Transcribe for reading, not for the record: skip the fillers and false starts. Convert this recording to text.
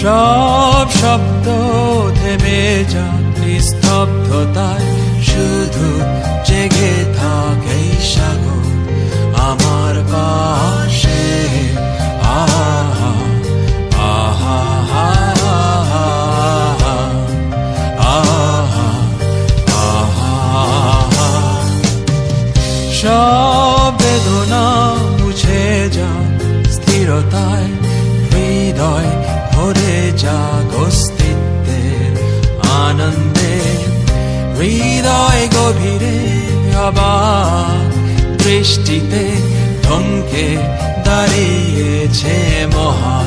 সব শব্দ থেমে যাক নিস্তব্ধতায়, শুধু জেগে থাকে সাগর আমার পাশে। আহা আহা আহা আহা আহা। সব বেদনা মুছে যাক স্থিরতায়, হৃদয় ভরে যাক অস্তিত্বের আনন্দে। হৃদয় গভীরে আবার দৃষ্টিতে থমকে দাঁড়িয়েছে মহা